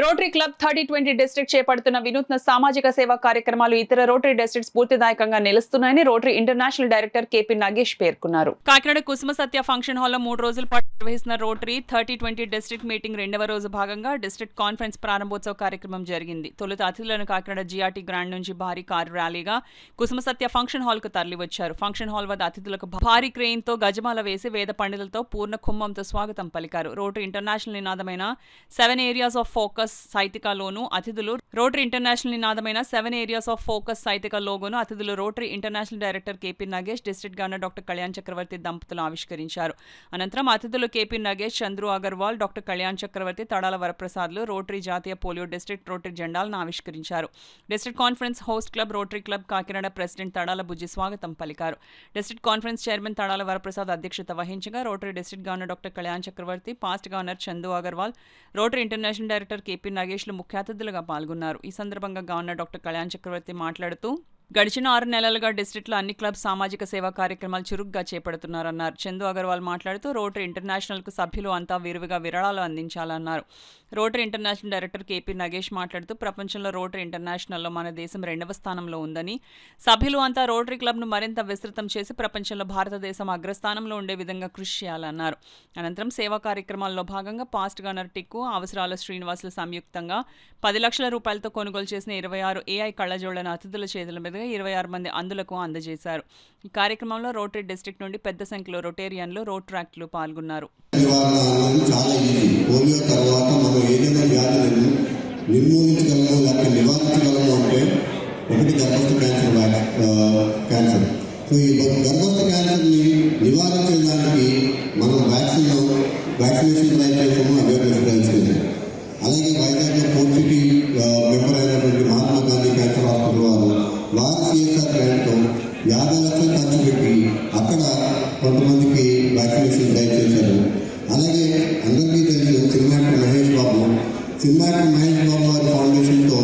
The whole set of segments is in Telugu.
రోటరీ క్లబ్ 3020 డిస్ట్రిక్ట్ చేపడుతున్న వినూత్న సామాజిక సేవా కార్యక్రమాలు ఇతర రోటరీ డిస్ట్రిక్ట్ స్ఫూర్తిదాయకంగా నిలుస్తున్నాయని Rotary International director KP Nagesh పేర్కొన్నారు. కాకినాడ కుసుమ సత్య ఫంక్షన్ హాల్లో 3 రోజుల పాటు నిర్వహిస్తున్న రోటరీ 3020 డిస్ట్రిక్ట్ మీటింగ్ 2వ రోజు భాగంగా డిస్ట్రిక్ట్ కాన్ఫరెన్స్ ప్రారంభోత్సవ కార్యక్రమం జరిగింది. తొలుత అతిథులను కాకినాడ జీఆర్టీ గ్రాండ్ నుంచి భారీ కారు ర్యాలీగా కుసుమ సత్య ఫంక్షన్ హాల్ కు తరలివచ్చారు. ఫంక్షన్ హాల్ వద్ద అతిథులకు భారీ క్రెయిన్ తో గజమాల వేసి వేద పండితులతో పూర్ణ కుంభంతో స్వాగతం పలికారు. రోటరీ ఇంటర్నేషనల్ నినాదమైన 7 ఏరియాస్ ఆఫ్ ఫోకస్ సైతికలోను అతిథులు రోటరీ ఇంటర్నేషనల్ నినాదమైన 7 ఏరియాస్ ఆఫ్ ఫోకస్ సైతిక లోగోను అతిథులు Rotary International director KP Nagesh, district governor doctor Kalyan Chakravarthy దంపతులు ఆవిష్కరించారు. అనంతరం అతిథులు కేపీ నాగేష్, చంద్రు అగర్వాల్, డాక్టర్ కళ్యాణ్ చక్రవర్తి, తడాల వరప్రసాద్లు రోటరీ జాతీయ పోలియో డిస్ట్రిక్ట్ రోటరీ జెండాలను ఆవిష్కరించారు. District conference host club Rotary club Kakinada president Tadala Bujji స్వాగతం పలికారు. District conference chairman Tadala Varaprasad అధ్యక్షత వహించగా Rotary district governor doctor Kalyan Chakravarthy, past governor Chandu Agarwal, Rotary International director KP నాగేష్లు ముఖ్య అతిథులుగా పాల్గొన్నారు. ఈ సందర్భంగా గవర్నర్ డాక్టర్ కళ్యాణ్ చక్రవర్తి మాట్లాడుతూ గడిచిన 6 నెలలుగా డిస్ట్రిక్ట్లో అన్ని క్లబ్ సామాజిక సేవా కార్యక్రమాలు చురుగ్గా చేపడుతున్నారన్నారు. చందు అగర్వాల్ మాట్లాడుతూ రోటరీ ఇంటర్నేషనల్కు సభ్యులు అంతా విరివిగా విరాళాలు అందించాలన్నారు. Rotary International director KP Nagesh మాట్లాడుతూ ప్రపంచంలో రోటరీ ఇంటర్నేషనల్లో మన దేశం 2వ స్థానంలో ఉందని, సభ్యులు అంతా రోటరీ క్లబ్ను మరింత విస్తృతం చేసి ప్రపంచంలో భారతదేశం అగ్రస్థానంలో ఉండే విధంగా కృషి చేయాలన్నారు. అనంతరం సేవా కార్యక్రమాల్లో భాగంగా పాస్ట్ గవర్నర్ టిక్కు, అవసరాల శ్రీనివాసులు సంయుక్తంగా 10 లక్షల రూపాయలతో కొనుగోలు చేసిన 26 AI కళ్లజోళ్లను అతిథుల చేతుల మీదుగా 26 మంది అందులకు అందజేశారు. ఈ కార్యక్రమంలో రోటరీ డిస్ట్రిక్ట్ నుండి పెద్ద సంఖ్యలో రొటేరియన్లు, రోటరాక్టులు పాల్గొన్నారు. నిర్మూలించగలము లేకపోతే నివారించగలము అంటే ఒకటి గర్భస్థ క్యాన్సర్. సో ఈ గర్భస్థ క్యాన్సర్ని నివారించడానికి మనం వ్యాక్సినేషన్ డ్రైవ్ చేసాము, అవేర్నెస్ డ్రైవ్ చేసాము. అలాగే వైజాగ్లో పోర్ట్ సిటీ మెంబర్ అయినటువంటి మహాత్మా గాంధీ క్యాన్సర్ హాస్పిటల్ వారు CSR గ్రాంట్తో 50 లక్షలు ఖర్చు పెట్టి అక్కడ కొంతమందికి వ్యాక్సినేషన్ డ్రైవ్ చేశారు. అలాగే అందరికీ తెలుసు సినిమాటి మహేష్ బాబు వారి ఫౌండేషన్తో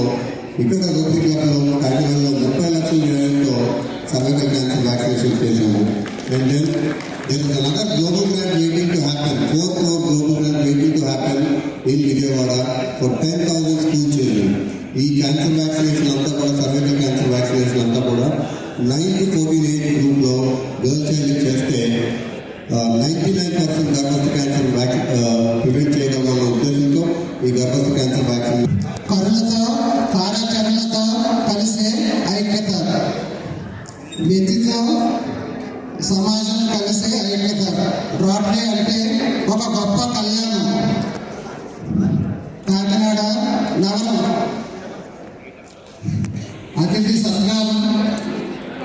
ఇక్కడ రోటరీ క్లబ్లో కాకినాడలో 30 లక్షల వ్యయంతో సర్వైకల్ క్యాన్సర్ వ్యాక్సినేషన్ చేశాము. And then there is another global grant waiting to happen, 4 crore global grant waiting to happen in Vijayawada for 10,000 school children. ఈ క్యాన్సర్ వ్యాక్సినేషన్ అంతా కూడా సర్వైకల్ క్యాన్సర్ వ్యాక్సినేషన్ అంతా కూడా 9 to 14 ఏజ్ గ్రూప్లో గర్ల్ చైల్డ్ చేస్తే 99% గర్భస్థ క్యాన్సర్ ప్రివెంట్ చేయగలమన్న ఉద్దేశంతో ఈ గర్భస్థ క్యాన్సర్ వ్యాక్సిన్ కరుణతో కార్యాచరణతో కలిసే ఐక్యత, వ్యక్తితో సమాజం కలిసే ఐక్యత. రోటరీ అంటే ఒక గొప్ప కళ్యాణం. కాకినాడ నగరం అతిథి సత్కారం,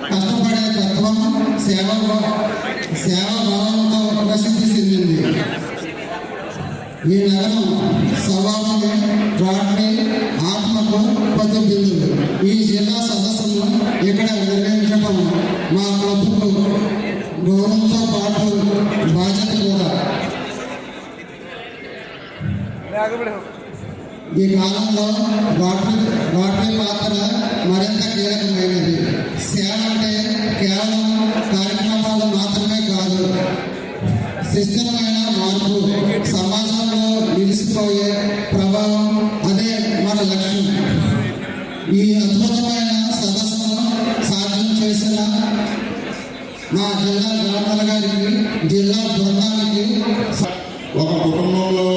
కష్టపడే తత్వం, సేవాభావంతో ప్రసిద్ధి చెందింది. ఈ నగరం స్వభావం రోటరీ ఆత్మకు ప్రతిబిందులు. ఈ జిల్లా సదస్సును ఇక్కడ నిర్వహించడం మా క్లబ్కు గౌరవంతో పాటు బాధ్యత కూడా. ఈ కాలంలో రోటరీ పాత్ర మరింత కీలకమైనది. సేవ అంటే కేవలం కార్యక్రమాలు మాత్రమే కాదు, సిస్టమైన మార్పు, సమాజంలో నిలిచిపోయే ప్రభావం, అదే మన లక్ష్యం. ఈ అద్భుతమైన సదస్సును సాధ్యం చేసిన మా జిల్లా గవర్నర్ గారికి, జిల్లా బృందానికి, ఒక కుటుంబంలో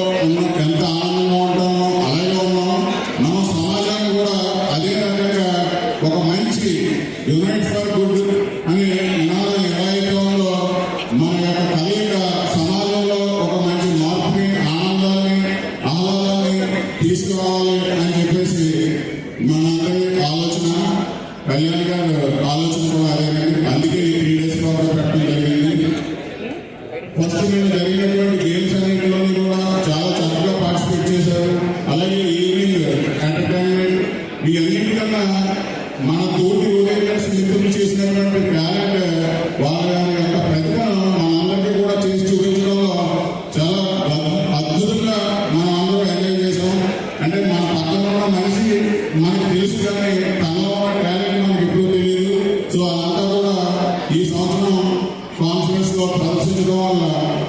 ఎంత ఆనందంగా ఉంటామో అలాగే ఉన్నాం. మన సమాజాన్ని కూడా అదే రకంగా ఒక మంచి యునైట్ ఫర్ గుడ్ అనే నినాదం ఏదైతే ఉందో మన యొక్క కలయిక సమాజంలో ఒక మంచి మార్పుని, ఆనందాన్ని, ఆహ్లాదాన్ని తీసుకురావాలి అని చెప్పేసి మనందరి ఆలోచన. కళ్యాణ్ గారు ఆలోచన కూడా అదేనండి. అందుకే ఈ 3 days ప్రోగ్రాం పెట్టడం జరిగింది. ఫస్ట్ నేను జరిగినటువంటి గేమ్స్ అన్నింటిలోని కూడా చాలా చక్కగా పార్టిసిపేట్ చేశారు. అలాగే ఈవినింగ్ ఎంటర్టైన్మెంట్, ఈ అన్నింటికన్నా మన తోటి ఓరియంటర్స్ నిపుణులు చేసినటువంటి టాలెంట్, వాళ్ళ యొక్క ప్రతిభను మనందరికీ కూడా చేసి చూపించడంలో చాలా అద్భుతంగా మనం అందరూ ఎంజాయ్ చేసాం. అంటే మన పక్కన ఉన్న మనిషి మనకు తెలుసు కానీ తనలో ఉన్న టాలెంట్ మనకు ఎప్పుడూ తెలియదు. సో అదంతా కూడా ఈ సంవత్సరం కాన్ఫరెన్స్ లో ప్రదర్శించడం వల్ల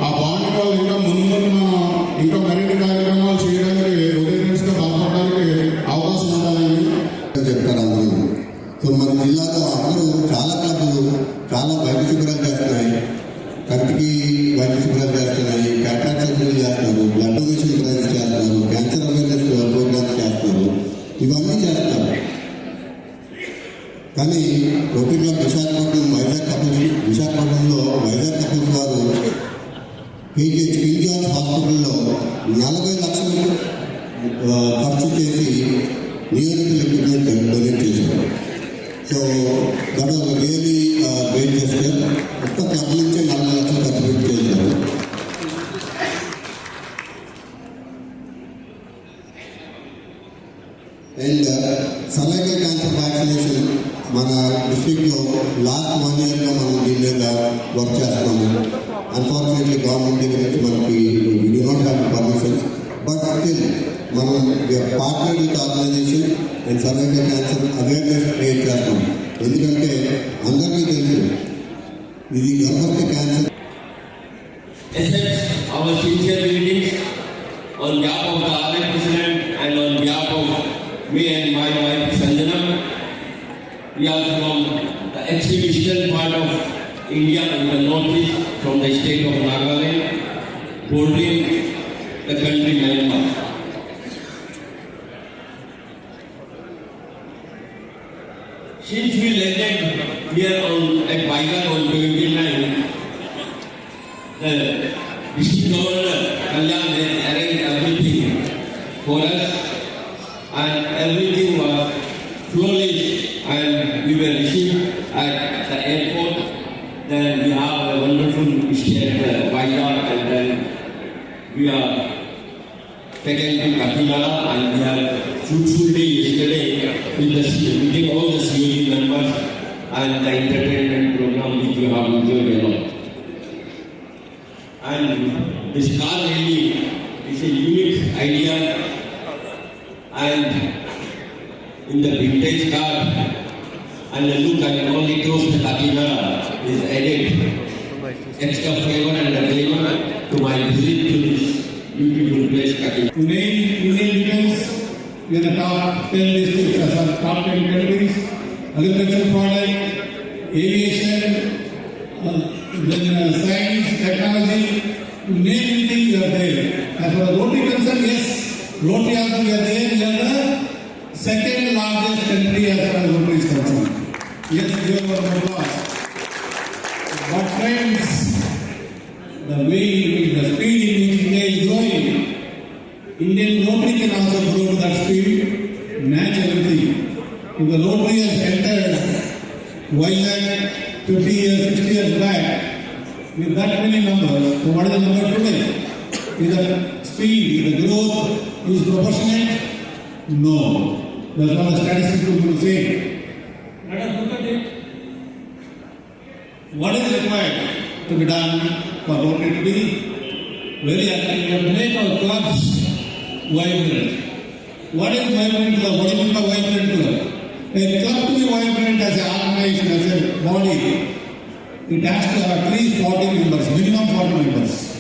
ఆ బాండ్ వల్ల ఇంకా ముందు మనం ఇంకా మరిన్ని కార్యక్రమాలు చేయడానికి రోటేరియన్స్ గా బలపడ్డాం. ఇవన్నీ చేస్తారు. కానీ రోటరీ క్లబ్ విశాఖపట్నంలో వైజాగ్ కపుల్స్ వారు కింగ్ జార్జ్ హాస్పిటల్లో 40 లక్షలు ఖర్చు చేసి నియోజకవర్గ ఎక్విప్మెంట్ డొనేట్ చేశారు. So that was really great gesture. ఒక్క క్లబ్ నుంచే 40 లక్షలు ఖర్చు పెట్టి చేశారు. అండ్ సర్వైకల్ క్యాన్సర్ వ్యాక్సినేషన్ మన డిస్ట్రిక్ట్లో లాస్ట్ 1 yearగా మనం దీని మీద వర్క్ చేస్తున్నాము. అన్ఫార్చునేట్లీ గవర్నమెంట్ దగ్గర నుంచి మనకి we do not have permission, but still మనం partner with organisation and cervical cancer awareness create చేస్తాం. ఎందుకంటే అందరికీ తెలుసు ఇది గర్భస్థ cancer. Our sincere greetings on behalf of the RN President and on behalf of me and my wife Sanjana. We are from the extreme part of India in the northeast, from the state of Nagaland, bordering the country Myanmar. Since we landed here at Vizag on 29, the district governor Kalyan had arranged everything for us, and everything was flawless, and we were received at the airport. Then we have a wonderful stay at Vizag, and then we are taken to Kakinada, and we had fruitful day yesterday with all the COG members and the entertainment program which we have enjoyed a lot. And this car really is a unique idea, and in the vintage car and the look and all the close to Kakinada is added extra flavor and flavor to my visit to this beautiful place Kakinada. Union defense, we are the top 10 districts as our top 10 categories. Agricultural product, aviation, then science, technology, you name anything, we are there. As for the Rotary concern, yes, Rotary also we are there. We are the second largest country as far as Rotary is concerned. Yes, we are one of us. But friends, the way, the speed in which India is growing, Indian Rotary can also grow to that speed, match everything. If the Rotary has entered Vizag 50 years, 60 years back, with that many numbers, so what is the number today? Is the speed, the growth is proportionate? No. That's what the statistics will say. Let us look at it. What is required to be done for Rotary to be very active? We have to make our clubs vibrant. What is vibrant club? What do you mean by vibrant club? A club to be vibrant as an organization, as a body, it has to have at least 40 members, minimum 40 members.